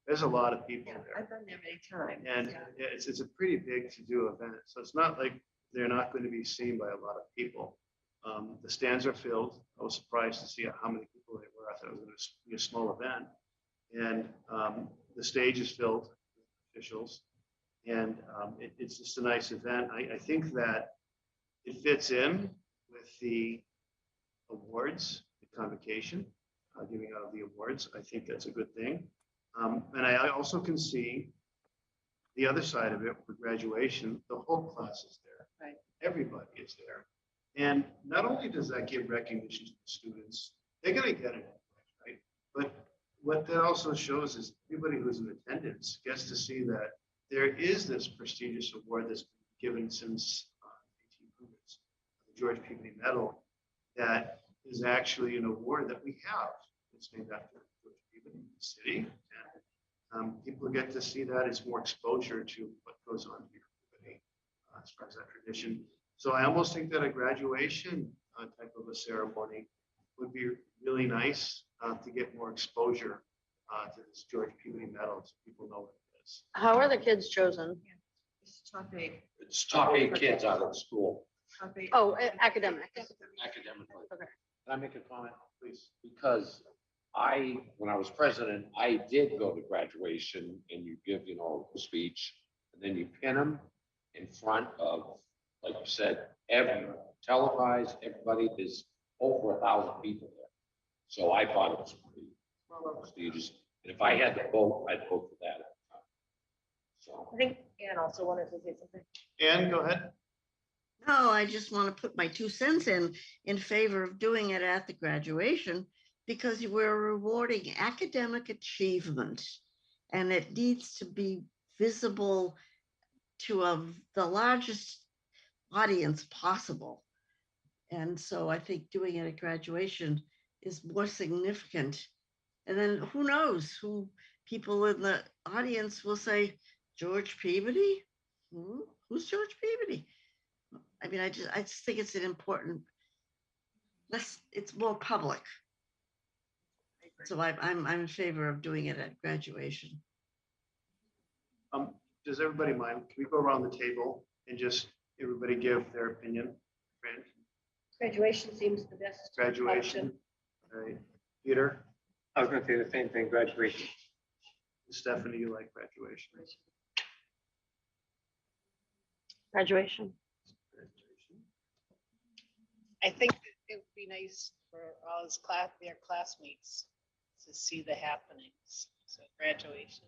There's a lot of people Yeah, there. I've been there many times. And Yeah. it's a pretty big to-do event. So it's not like they're not going to be seen by a lot of people. The stands are filled. I was surprised to see how many people there were. I thought it was going to be a small event. And the stage is filled with officials. And it's just a nice event. I think that it fits in with the awards, the convocation, giving out of the awards. I think that's a good thing. And I also can see the other side of it for graduation. The whole class is there. Right. Everybody is there. And not only does that give recognition to the students, they're going to get it, right? But what that also shows is everybody who's in attendance gets to see that there is this prestigious award that's been given since 1800s, the George Peabody Medal, that is actually an award that we have. It's named after George Peabody, the city. And people get to see that. It's more exposure to what goes on here as far as that tradition. So I almost think that a graduation type of a ceremony would be really nice to get more exposure to this George Peabody Medal so people know what it is. How are the kids chosen? It's top 8. It's top 8 kids out of the school Top 8. Oh, academic. academically. Okay. Can I make a comment, please? Because when I was president, I did go to graduation and you give, a speech and then you pin them in front of, like you said, everyone, televised, everybody. There's over 1,000 people there. So I thought it was pretty prestigious. And if I had to vote, I'd vote for that. So. I think Ann also wanted to say something. Ann, go ahead. No, I just want to put my 2 cents in favor of doing it at the graduation because we're rewarding academic achievement. and it needs to be visible to the largest audience possible. And so I think doing it at graduation is more significant. And then who knows who people in the audience will say, George Peabody? Who's George Peabody? I mean, I just think it's an important, it's more public. So I'm in favor of doing it at graduation. Does everybody mind? Can we go around the table and just everybody give their opinion? Fran? Graduation seems the best. Graduation. All right. Peter, I was gonna say the same thing, graduation. Stephanie, you like graduation? Graduation. I think that it would be nice for all his their classmates to see the happenings, so graduation.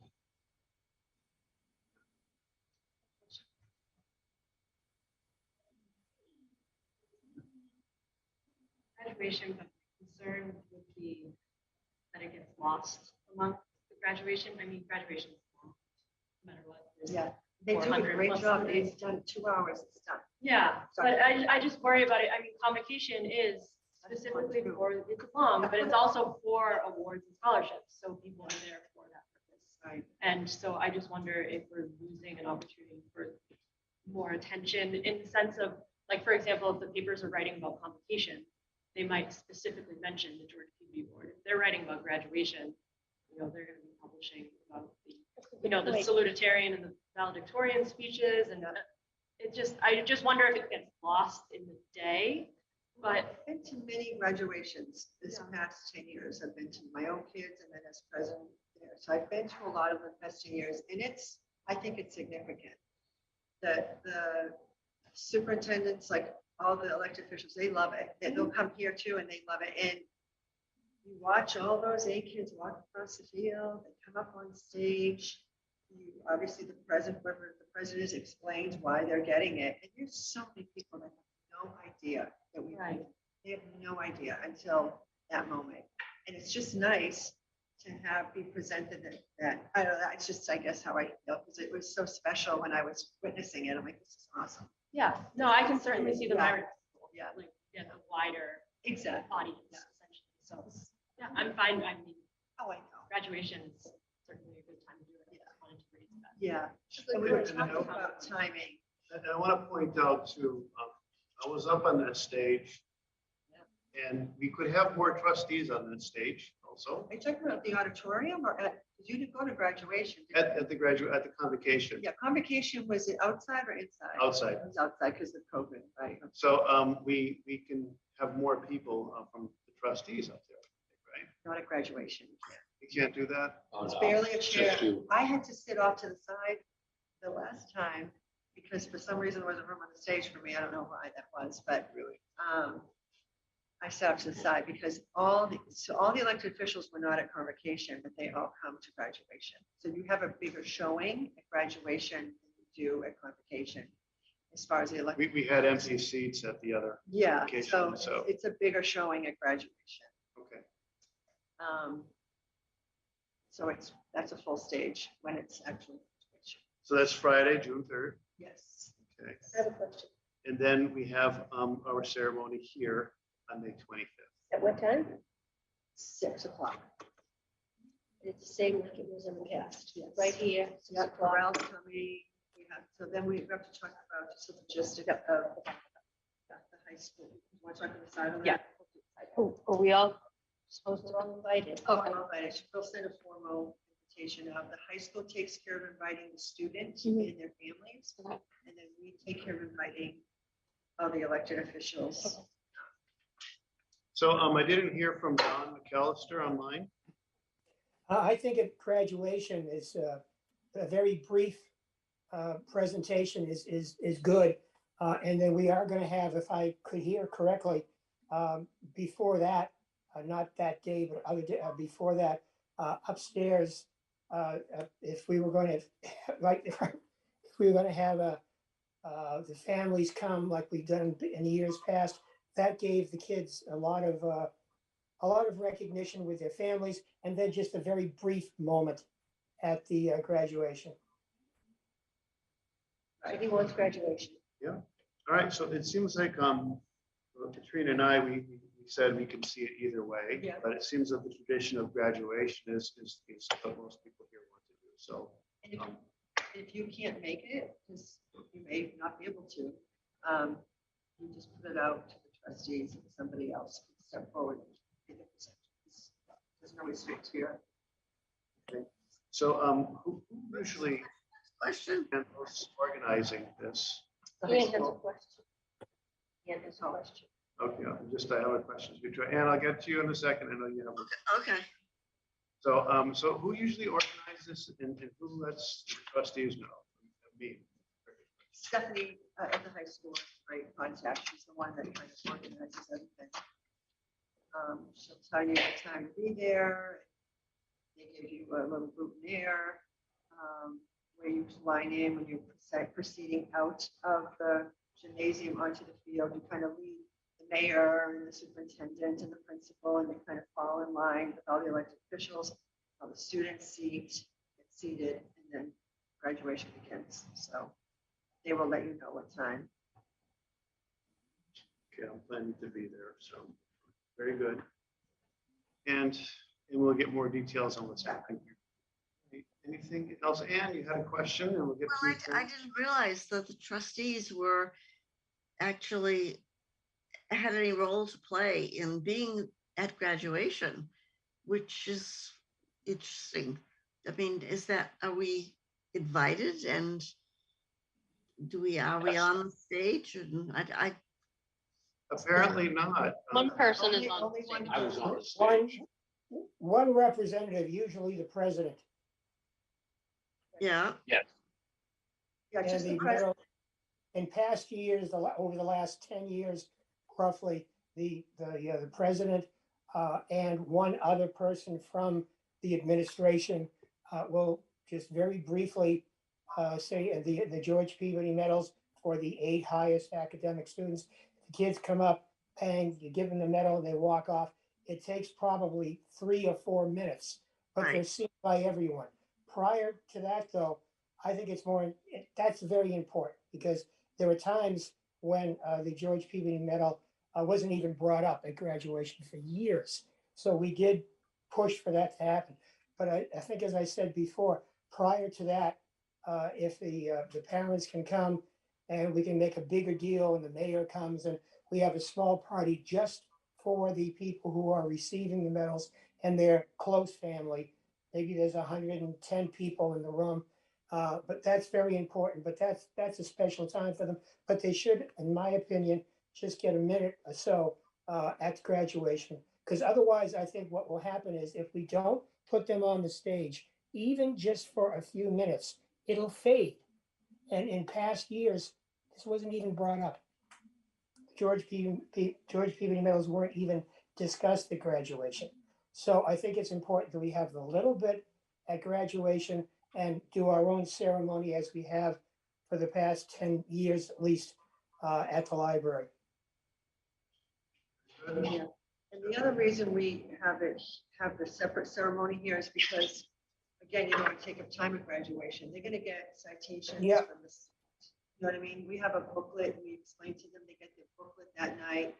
Graduation, but concern would be that it gets lost among the graduation. I mean, graduation is long, no matter what. There's Yeah, they do a 400 great plus job. students. It's done 2 hours, it's done. Yeah, Sorry. but I just worry about it. I mean, convocation is specifically for, it's long, but it's also for awards and scholarships. So people are there for that purpose. Right. And so I just wonder if we're losing an opportunity for more attention in the sense of, like, for example, if the papers are writing about convocation, they might specifically mention the George Peabody Award. If they're writing about graduation, they're going to be publishing about the, the salutatorian and the valedictorian speeches, and I just wonder if it gets lost in the day. But I've been to many graduations this past 10 years. I've been to my own kids and then as president there. So I've been to a lot of the past 10 years, and I think it's significant that the superintendents, like all the elected officials, they love it. And they'll come here too and they love it. And you watch all those A kids walk across the field, they come up on stage. Obviously the president, whoever the president is, explains why they're getting it. And there's so many people that have no idea that they have no idea until that moment. And it's just nice to be presented that I don't know, it's just, I guess, how I feel, because it was so special when I was witnessing it. I'm like, this is awesome. yeah, no, I can certainly see the merit. Yeah. Like, a wider Exactly. audience, essentially. So, yeah, I'm fine. I mean, Oh, I know. graduation is certainly a good time to do it. I just wanted to raise that. Yeah. And we were talking about timing. And I want to point out too, I was up on that stage and we could have more trustees on that stage also. Are you talking about the auditorium or you didn't go to graduation? did you? At the convocation, Yeah, convocation, was it outside or inside? outside. It was outside because of COVID, right? So we can have more people from the trustees up there, right? Not at graduation. You can't do that? It's barely a It's chair. just you. I had to sit off to the side the last time because for some reason there wasn't room on the stage for me. I don't know why that was, but Really? I sat off to the side because all the elected officials were not at convocation, but they all come to graduation. So you have a bigger showing at graduation than you do at convocation. As far as the elected. We had empty seats at the other. Yeah, convocation, so it's a bigger showing at graduation. Okay. So that's a full stage when it's actually graduation. So that's Friday, June 3rd. Yes. Okay. I have a question. And then we have our ceremony here on May 25th. At what time? 6 o'clock. It's the same like it was in the past, right here. 6 Yeah, o'clock. corral's coming. So then we have to talk about just the logistics of the high school. You want to talk on the side of that? Yeah. Are we all Supposed to all invited. Oh, I'm invited. We'll send a formal invitation out. The high school takes care of inviting the students and their families. And then we take care of inviting all the elected officials. So I didn't hear from Don McAllister online. I think at graduation is a very brief presentation is good. And then we are going to have, if I could hear correctly, before that, not that day, but other day, before that, upstairs, if we were going to, like, if we were going to have the families come like we've done in years past, that gave the kids a lot of recognition with their families, and then just a very brief moment at the graduation. So he wants graduation. All right, so it seems like, well, Katrina and I, we said we can see it either way. Yeah. But it seems that the tradition of graduation is what most people here want to do, so. And if, um, if you can't make it, because you may not be able to, you just put it out to the trustees and somebody else can step forward. And be the presenters. There's no restrict here. So, who usually Question? handles organizing this? Ian has a question. Ian has a question. Okay, I have a question. And I'll get to you in a second. I know you have a. Okay. So, so who usually organizes this and who lets the trustees know? Me. Stephanie at the high school, right, contact, she's the one that kind of organizes everything. She'll tell you the time to be there. They give you a little boutonniere, where you line in when you're proceeding out of the gymnasium onto the field. You kind of lead the mayor and the superintendent and the principal, and they kind of fall in line with all the elected officials. All the students get seated, and then graduation begins. So they will let you know what time. Okay, I'm planning to be there, so very good. And we'll get more details on what's happening here. Anything else? Anne, you had a question, and we'll get Well, to. I didn't realize that the trustees were actually had any role to play in being at graduation, which is interesting. I mean, are we invited, and are we on the stage? And I Apparently not. One person is Only- on only stage. one I was on the One, stage. one representative, usually the president. yeah, Yeah, And just the the president. medal, in past years, over the last 10 years, roughly, the president and one other person from the administration will just very briefly say the George Peabody medals for the 8 highest academic students. The kids come up, bang, you give them the medal, and they walk off. It takes probably 3 or 4 minutes, but they're Right. seen by everyone. Prior to that, though, I think that's very important, because there were times when the George Peabody medal wasn't even brought up at graduation for years. So we did push for that to happen. But I think, as I said before, prior to that, if the parents can come and we can make a bigger deal, and the mayor comes, and we have a small party just for the people who are receiving the medals and their close family. Maybe there's 110 people in the room, but that's very important. But that's a special time for them. But they should, in my opinion, just get a minute or so at graduation, because otherwise, I think what will happen is, if we don't put them on the stage, even just for a few minutes, it'll fade. And in past years, this wasn't even brought up. George Peabody medals weren't even discussed at graduation. So I think it's important that we have the little bit at graduation and do our own ceremony as we have for the past 10 years at least at the library. Yeah. And the other reason we have the separate ceremony here is because, again, you don't want to take up time at graduation. They're gonna get citations Yeah. from this. You know what I mean? We have a booklet, we explain to them, they get their booklet that night.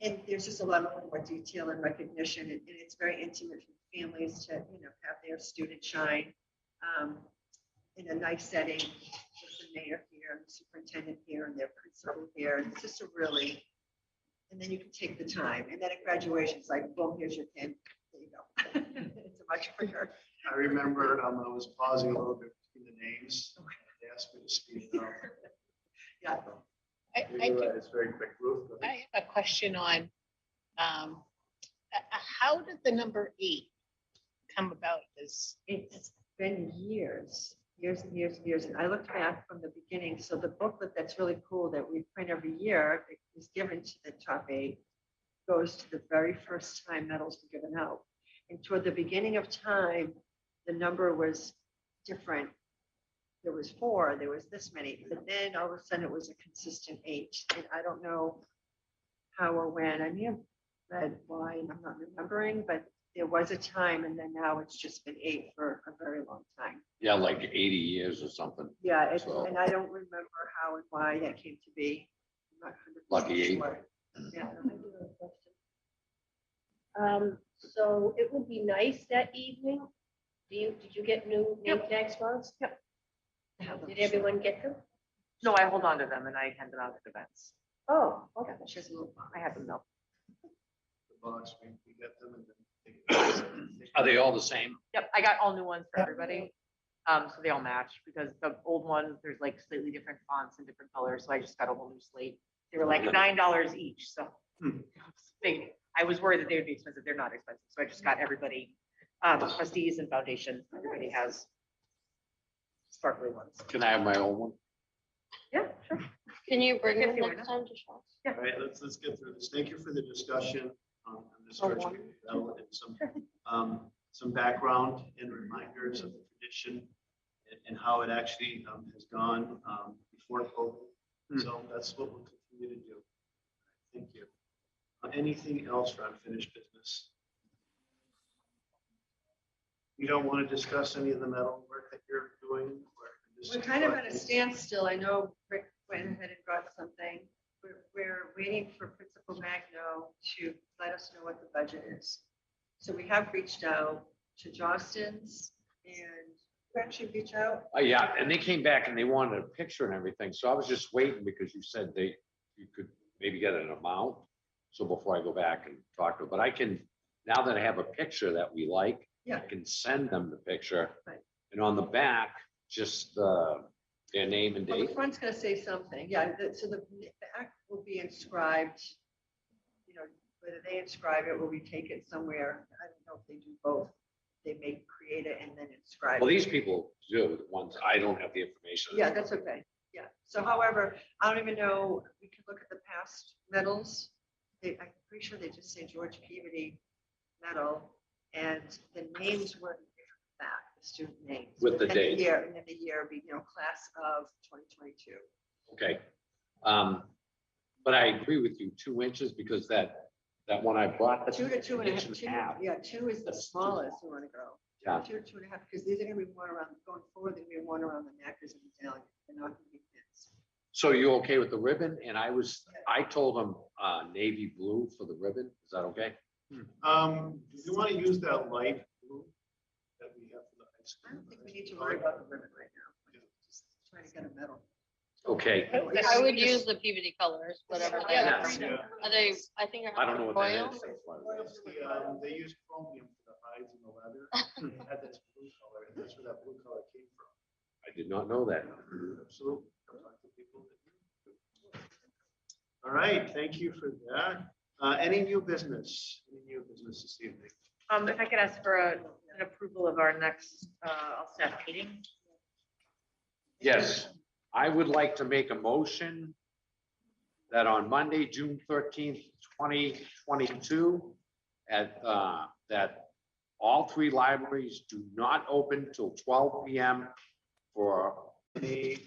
And there's just a lot more detail and recognition, and it's very intimate for families to, have their student shine in a nice setting with the mayor here, and the superintendent here, and their principal here. It's just and then you can take the time. And then at graduation, it's like, boom, here's your pin. There you go. It's a much quicker. I remember I was pausing a little bit between the names. They asked me to speed it up. Yeah. You're right, it's very quick. Ruth, go ahead. I have a question on, how did the number 8 come about? It's been years. And I looked back from the beginning. So the booklet that's really cool that we print every year, it was given to the top 8, goes to the very first time medals were given out. And toward the beginning of time, the number was different. There was 4, there was this many, but then all of a sudden it was a consistent 8. And I don't know how or when. I may have read why, and I'm not remembering, but there was a time and then now it's just been 8 for a very long time. Yeah, like 80 years or something. Yeah, So- and I don't remember how and why that came to be. I'm not 100% Lucky 8. sure. Yeah. I do have a question. So it would be nice that evening. Did you get new name tag spots? Yep. I have them. Did everyone get them? No, I hold on to them and I hand them out at events. Oh, okay. She has a little box. I have them though. The box, we get them and then. Are they all the same? Yep, I got all new ones for everybody. So they all match because the old ones, there's like slightly different fonts and different colors. So I just got a whole new slate. They were like $9 each, so. I was worried that they would be expensive. They're not expensive. So I just got everybody, trustees and foundation, everybody has sparkly ones. Can I have my own one? Yeah, sure. Can you bring If them you wanna. next time to show us? All right, let's get through this. Thank you for the discussion on this Oh, church one. bell and some background and reminders of the tradition and how it actually has gone before COVID. So that's what we'll continue to do. Thank you. Anything else for unfinished business? You don't want to discuss any of the metal work that you're doing? Or just- We're kind of at a standstill. I know Rick went ahead and brought something. We're waiting for Principal Magno to let us know what the budget is. So we have reached out to Johnston's and we actually reach out. Yeah, and they came back and they wanted a picture and everything. So I was just waiting because you said you could maybe get an amount. So before I go back and talk to them, but I can, now that I have a picture that we like, Yeah. I can send them the picture. Right. And on the back, just their name and Well, the date. front's gonna say something. Yeah, so the back will be inscribed. You know, whether they inscribe it or we take it somewhere. I don't know if they do both. They may create it and then inscribe Well, it. these people do, the ones, I don't have the information. Yeah, that's okay. Yeah. So however, I don't even know, we can look at the past medals. I'm pretty sure they just say George Peabody medal and the names were back, the student names. With the And date. year, and then the year be, class of 2022. Okay. But I agree with you, 2 inches, because that one I brought, that's 2 to 2 and a half. inch Two- and a half. Yeah, 2 is the That's smallest you want to go. Yeah. 2 to 2.5, because these are gonna be one around, going forward, they're gonna be one around the neck as a medallion. They're not gonna be pins. So you okay with the ribbon? And I told them navy blue for the ribbon. Is that okay? Do you want to use that light blue that we have for the high I school? don't think we need to worry about the ribbon right now. Just trying to get a medal. Okay. I would use the Peabody colors, whatever they Yeah, are. yeah. Are they, I think. I don't know what that royal? is. That's why I was asking. They use chromium for the hides and the leather. It had this blue color, and that's where that blue color came from. I did not know that. Absolutely. Come talk to people that do. All right, thank you for that. Any new business? Any new business this evening? If I could ask for an approval of our next, staff meeting. Yes, I would like to make a motion that on Monday, June 13th, 2022, that all 3 libraries do not open till 12 p.m. for Any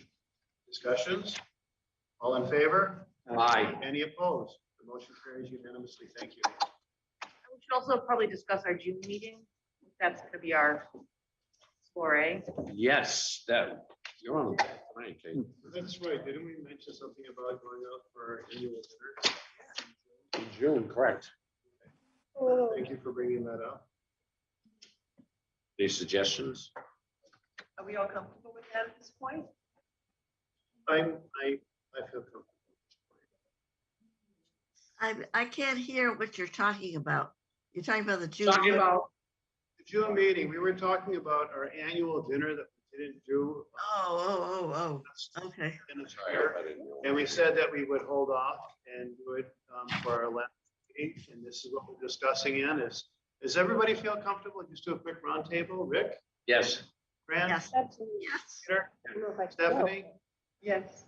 discussions? All in favor? Aye. Any opposed? The motion carries unanimously. Thank you. We should also probably discuss our June meeting. That's gonna be our soiree. Yes, that, you're on the right, Kate. That's right. Didn't we mention something about going out for annual dinner? In June, correct. Thank you for bringing that up. Any suggestions? Are we all comfortable with that at this point? I feel comfortable. I can't hear what you're talking about. You're talking about the June. Talking about, The June meeting, we were talking about our annual dinner that we didn't do. Oh, okay. In the sorry, year. I didn't know. And we said that we would hold off and do it for our last meeting. And this is what we're discussing in is, does everybody feel comfortable? Just do a quick roundtable. Rick, Yes, Fran, Yes. Absolutely. Yes. Peter, I don't know if I can go. Stephanie, Yes.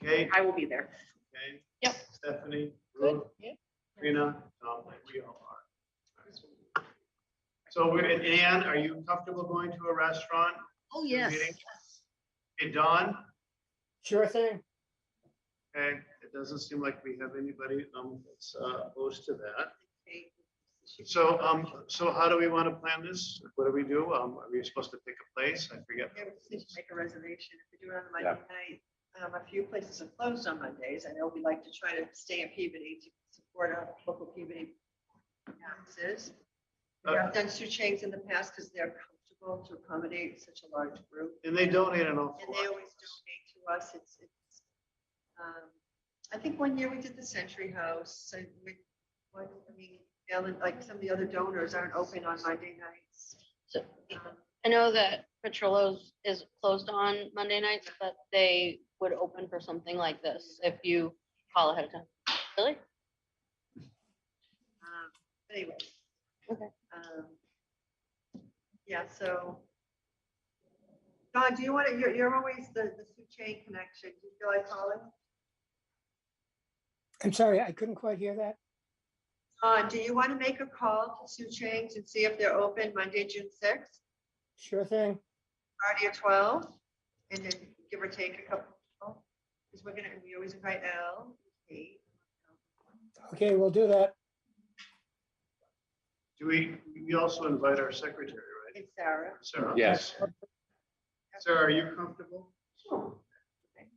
Kate, I will be there. okay? Yep. Stephanie, Good, Ruth, yeah. Rena, Tom, we all are. So we're, and Ann, are you comfortable going to a restaurant? Oh, yes. Meeting? Hey, Don, Sure thing. okay, it doesn't seem like we have anybody that's opposed to that. So how do we want to plan this? What do we do? Are we supposed to pick a place? I forget. We have a decision to make a reservation. If we do it on a Monday night, a few places are closed on Mondays. I know we like to try to stay in Peabody to support our local Peabody businesses. We have done Sue Chang's in the past because they're comfortable to accommodate such a large group. And they donate an awful And lot. they always donate to us. I think one year we did the Century House. Ellen, like some of the other donors aren't open on Monday nights. So Um, I know that Petrillo's is closed on Monday nights, but they would open for something like this if you call ahead of time. Really? Anyway. Okay. Yeah, so. Don, do you want to, you're always the Sue Chain connection. Do you feel like calling? I'm sorry, I couldn't quite hear that. Do you want to make a call to Sue Chang's and see if they're open Monday, June 6th, Sure thing. party at 12? And then give or take a couple, because we always invite Al, Kate. Okay, we'll do that. Do we also invite our secretary, right? And Sarah. Sarah? Yes. Sarah, are you comfortable? Sure. Okay.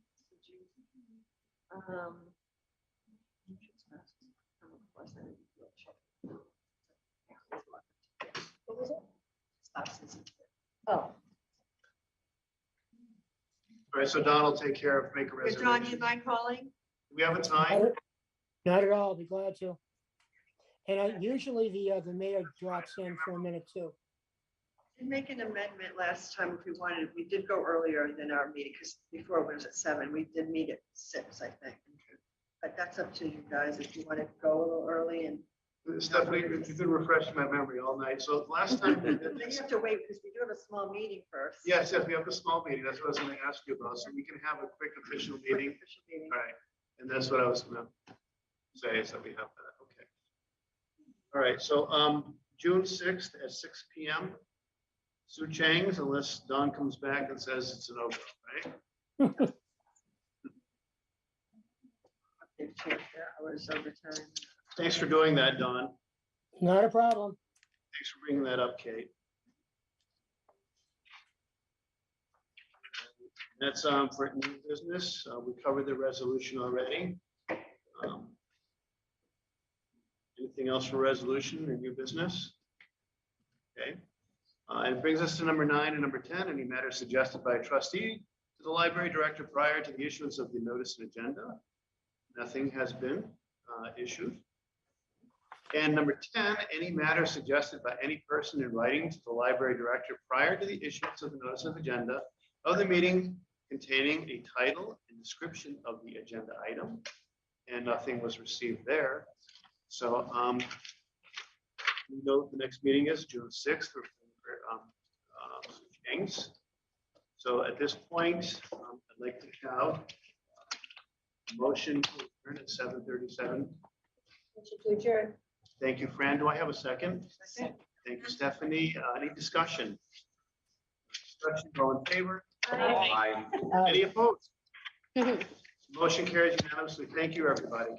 What was it? Oh, All right, so Don will take care of, make a John, reservation. you mind calling? Do we have a time? Not at all, I'll be glad to. And usually the mayor drops in for a minute too. Did make an amendment last time if we wanted, we did go earlier than our meeting, because before it was at 7, we did meet at 6, I think. But that's up to you guys, if you want to go a little early and. Stephanie, if you could refresh my memory all night. So last time we did Then this. you have to wait, because we do have a small meeting first. Yes, we have a small meeting. That's what I was going to ask you about. So we can have a quick official Quick meeting. official meeting. All right. And that's what I was going to say, is that we have that. Okay. All right. So June 6th at 6 p.m. Sue Chang's, unless Don comes back and says it's a no-go, right? They've changed their hours over time. Thanks for doing that, Don. Not a problem. Thanks for bringing that up, Kate. That's for new business. We covered the resolution already. Anything else for resolution or new business? Okay. And it brings us to number 9 and number 10, any matters suggested by a trustee to the library director prior to the issuance of the notice and agenda. Nothing has been issued. And number 10, any matter suggested by any person in writing to the library director prior to the issuance of the notice of agenda of the meeting containing a title and description of the agenda item. And nothing was received there. So we know the next meeting is June 6th. James. So at this point, I'd like to have a motion to adjourn at 7:37. Motion to adjourn. Thank you, Fran. Do I have a second? Second. Thank you, Stephanie. Any discussion? Discussion, all in favor? Aye. Any opposed? Motion carries unanimously. Thank you, everybody.